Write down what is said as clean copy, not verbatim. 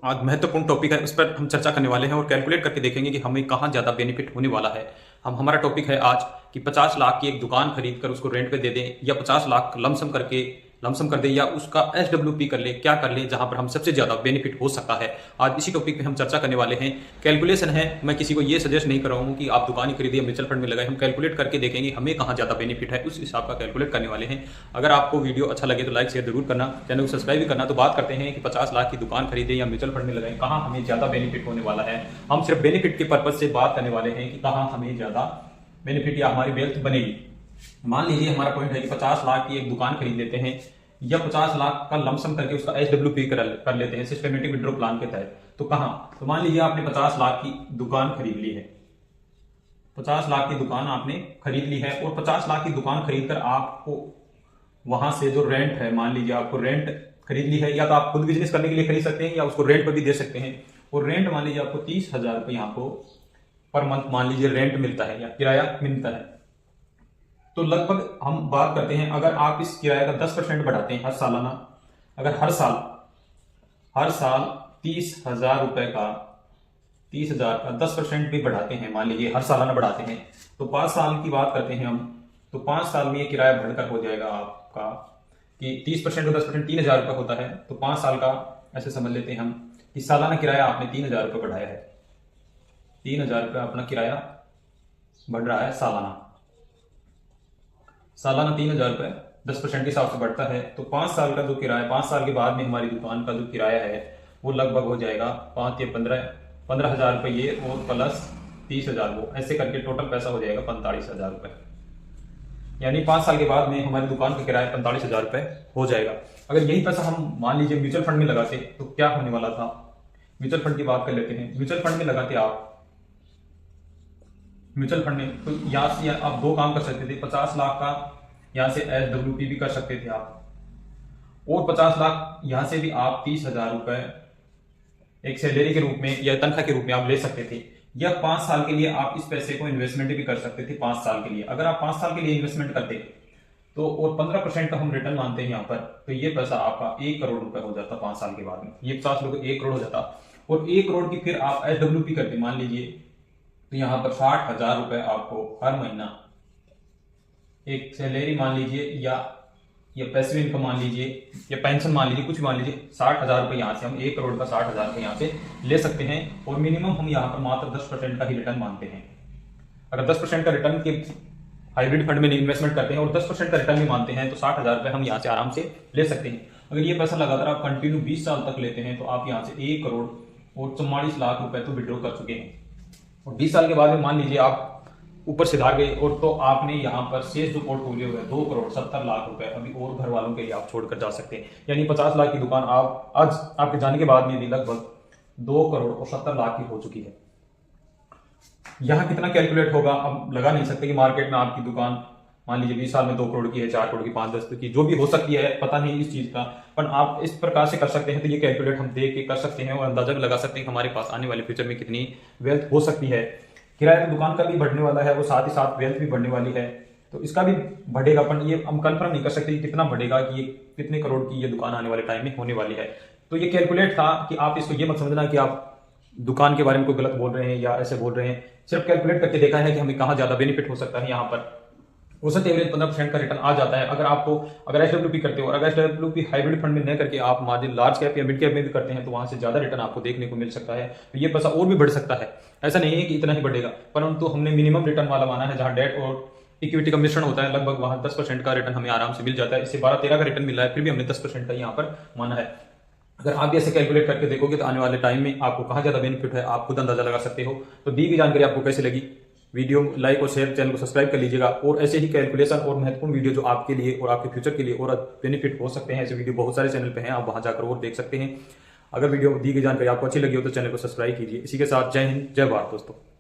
आज महत्वपूर्ण टॉपिक है, उस पर हम चर्चा करने वाले हैं और कैलकुलेट करके देखेंगे कि हमें कहाँ ज़्यादा बेनिफिट होने वाला है। हमारा टॉपिक है आज कि 50 लाख की एक दुकान खरीद कर उसको रेंट पे दे दें या 50 लाख लमसम कर दें या उसका SWP कर ले, क्या कर ले जहां पर हम सबसे ज़्यादा बेनिफिट हो सकता है। आज इसी टॉपिक पे हम चर्चा करने वाले हैं। कैलकुलेशन है, मैं किसी को ये सजेस्ट नहीं कर रहा हूँ कि आप दुकान ही खरीदिए म्यूचुअल फंड में लगाए। हम कैलकुलेट करके देखेंगे हमें कहाँ ज़्यादा बेनिफिट है, उस हिसाब का कैलकुलेट करने वाले हैं। अगर आपको वीडियो अच्छा लगे तो लाइक शेयर जरूर करना, चैनल को सब्सक्राइब भी करना। तो बात करते हैं कि 50 लाख की दुकान खरीदे या म्यूचुअल फंड में लगाएं, कहाँ हमें ज़्यादा बेनिफिट होने वाला है। हम सिर्फ बेनिफिट के पर्पज से बात करने वाले हैं कि कहाँ हमें ज़्यादा बेनिफिट या हमारी वेल्थ बनेगी। मान लीजिए हमारा पॉइंट है कि 50 लाख की एक दुकान खरीद लेते हैं या 50 लाख का लमसम करके उसका SWP कर लेते हैं सिस्टमेटिक विड्रॉ प्लान के तहत। तो कहां, तो मान लीजिए आपने 50 लाख की दुकान खरीद ली है, 50 लाख की दुकान आपने खरीद ली है और 50 लाख की दुकान खरीदकर आपको वहां से जो रेंट है, मान लीजिए आपको रेंट खरीद ली है, या तो आप खुद बिजनेस करने के लिए खरीद सकते हैं या उसको रेंट पर भी दे सकते हैं। और रेंट मान लीजिए आपको 30,000 रुपये आपको पर मंथ मान लीजिए रेंट मिलता है या किराया मिलता है। तो लगभग हम बात करते हैं, अगर आप इस किराए का 10% बढ़ाते हैं हर सालाना, अगर हर साल 30,000 रुपए का 30,000 का 10% भी बढ़ाते हैं, मान लीजिए हर सालाना बढ़ाते हैं, तो 5 साल की बात करते हैं हम, तो 5 साल में ये किराया बढ़कर हो जाएगा आपका कि 30% और 10% 3,000 रुपये होता है। तो 5 साल का ऐसे समझ लेते हैं हम कि सालाना किराया आपने 3,000 रुपये बढ़ाया है, 3,000 रुपये अपना किराया बढ़ रहा है सालाना 3,000 रुपये 10% के हिसाब से बढ़ता है। तो 5 साल का जो किराया, 5 साल के बाद में हमारी दुकान का जो किराया है वो लगभग हो जाएगा 5 या 15,000 रुपये ये और प्लस 30,000 वो, ऐसे करके टोटल पैसा हो जाएगा 45,000 रुपये। यानी 5 साल के बाद में हमारी दुकान का किराया 45,000 रुपये हो जाएगा। अगर यही पैसा हम मान लीजिए म्यूचुअल फंड में लगाते तो क्या होने वाला था। म्यूचुअल फंड की बात कर लेते हैं। म्यूचुअल फंड में लगाते आप म्यूचुअल फंड में, तो यहाँ से आप दो काम कर सकते थे। 50 लाख का यहाँ से SWP भी कर सकते थे आप, और 50 लाख यहाँ से भी आप 30,000 रुपए एक सैलरी के रूप में या तनख्वाह के रूप में आप ले सकते थे। या 5 साल के लिए आप इस पैसे को इन्वेस्टमेंट भी कर सकते थे। 5 साल के लिए अगर आप 5 साल के लिए इन्वेस्टमेंट करते तो, और 15% का हम रिटर्न मानते हैं यहाँ पर, तो ये पैसा आपका 1 करोड़ रुपए हो जाता 5 साल के बाद में। ये 50 लोग 1 करोड़ हो जाता, और 1 करोड़ की फिर आप SWP करते मान लीजिए, तो यहाँ पर 60,000 रुपए आपको हर महीना एक सैलरी मान लीजिए या पैसिव इनकम मान लीजिए या पेंशन मान लीजिए, कुछ मान लीजिए 60,000 रुपये यहाँ से हम 1 करोड़ का 60,000 रुपये यहाँ से ले सकते हैं। और मिनिमम हम यहाँ पर मात्र 10% का ही रिटर्न मानते हैं। अगर 10% का रिटर्न के हाइब्रिड फंड में इन्वेस्टमेंट करते हैं और 10% का रिटर्न भी मानते हैं, तो 60,000 रुपये हम यहाँ से आराम से ले सकते हैं। अगर ये पैसा लगातार आप कंटिन्यू 20 साल तक लेते हैं, तो आप यहाँ से 1 करोड़ और 44 लाख रुपए तो विड्रॉ कर चुके हैं। और 20 साल के बाद में मान लीजिए आप ऊपर से धार गए, और तो आपने यहाँ पर शेष जो पोर्टफोलियो है 2 करोड़ 70 लाख रुपए अभी और घर वालों के लिए आप छोड़कर जा सकते हैं। यानी 50 लाख की दुकान आप आज आपके जाने के बाद में भी लगभग 2 करोड़ और 70 लाख की हो चुकी है। यहाँ कितना कैलकुलेट होगा अब लगा नहीं सकते कि मार्केट में आपकी दुकान मान लीजिए 20 साल में 2 करोड़ की है, 4 करोड़ की, 5-10 की, जो भी हो सकती है, पता नहीं इस चीज का, पर आप इस प्रकार से कर सकते हैं। तो ये कैलकुलेट हम देख के कर सकते हैं और अंदाजा लगा सकते हैं कि हमारे पास आने वाले फ्यूचर में कितनी वेल्थ हो सकती है। किराए की दुकान का भी बढ़ने वाला है, वो साथ ही साथ वेल्थ भी बढ़ने वाली है, तो इसका भी बढ़ेगा। पर ये हम कंफर्म नहीं कर सकते कि कितना बढ़ेगा, कि ये कितने करोड़ की ये दुकान आने वाले टाइम में होने वाली है। तो ये कैलकुलेट था कि आप इसको ये मत समझना कि आप दुकान के बारे में कोई गलत बोल रहे हैं या ऐसे बोल रहे हैं। सिर्फ कैलकुलेट करके देखा है कि हमें कहाँ ज्यादा बेनिफिट हो सकता है। यहाँ पर औसत एवरेज 15% का रिटर्न आ जाता है। अगर SWP करते हो, और अगर SWP हाइब्रिड फंड में न करके आप मार्जिन लार्ज कैप या मिड कैप में भी करते हैं, तो वहां से ज्यादा रिटर्न आपको देखने को मिल सकता है। तो ये पैसा और भी बढ़ सकता है, ऐसा नहीं है कि इतना ही बढ़ेगा, परंतु हमने मिनिमम रिटर्न वाला माना है, जहां डेट और इक्विटी का मिश्रण होता है। लगभग वहां 10% का रिटर्न हमें आराम से मिल जाता है। इससे 12-13 का रिटर्न मिल रहा है, फिर भी हमने 10% का यहाँ पर माना है। अगर आप भी ऐसे कैलकुलेट करके देखोगे तो आने वाले टाइम में आपको कहाँ ज्यादा बेनिफिट है आप खुद अंदाजा लगा सकते हो। तो दी गई जानकारी आपको कैसे लगी, वीडियो लाइक और शेयर, चैनल को सब्सक्राइब कर लीजिएगा। और ऐसे ही कैलकुलेशन और महत्वपूर्ण वीडियो जो आपके लिए और आपके फ्यूचर के लिए और बेनिफिट हो सकते हैं, ऐसे वीडियो बहुत सारे चैनल पे हैं, आप वहां जाकर और देख सकते हैं। अगर वीडियो दी गई जानकारी आपको अच्छी लगी हो तो चैनल को सब्सक्राइब कीजिए। इसी के साथ जय हिंद, जय भारत दोस्तों।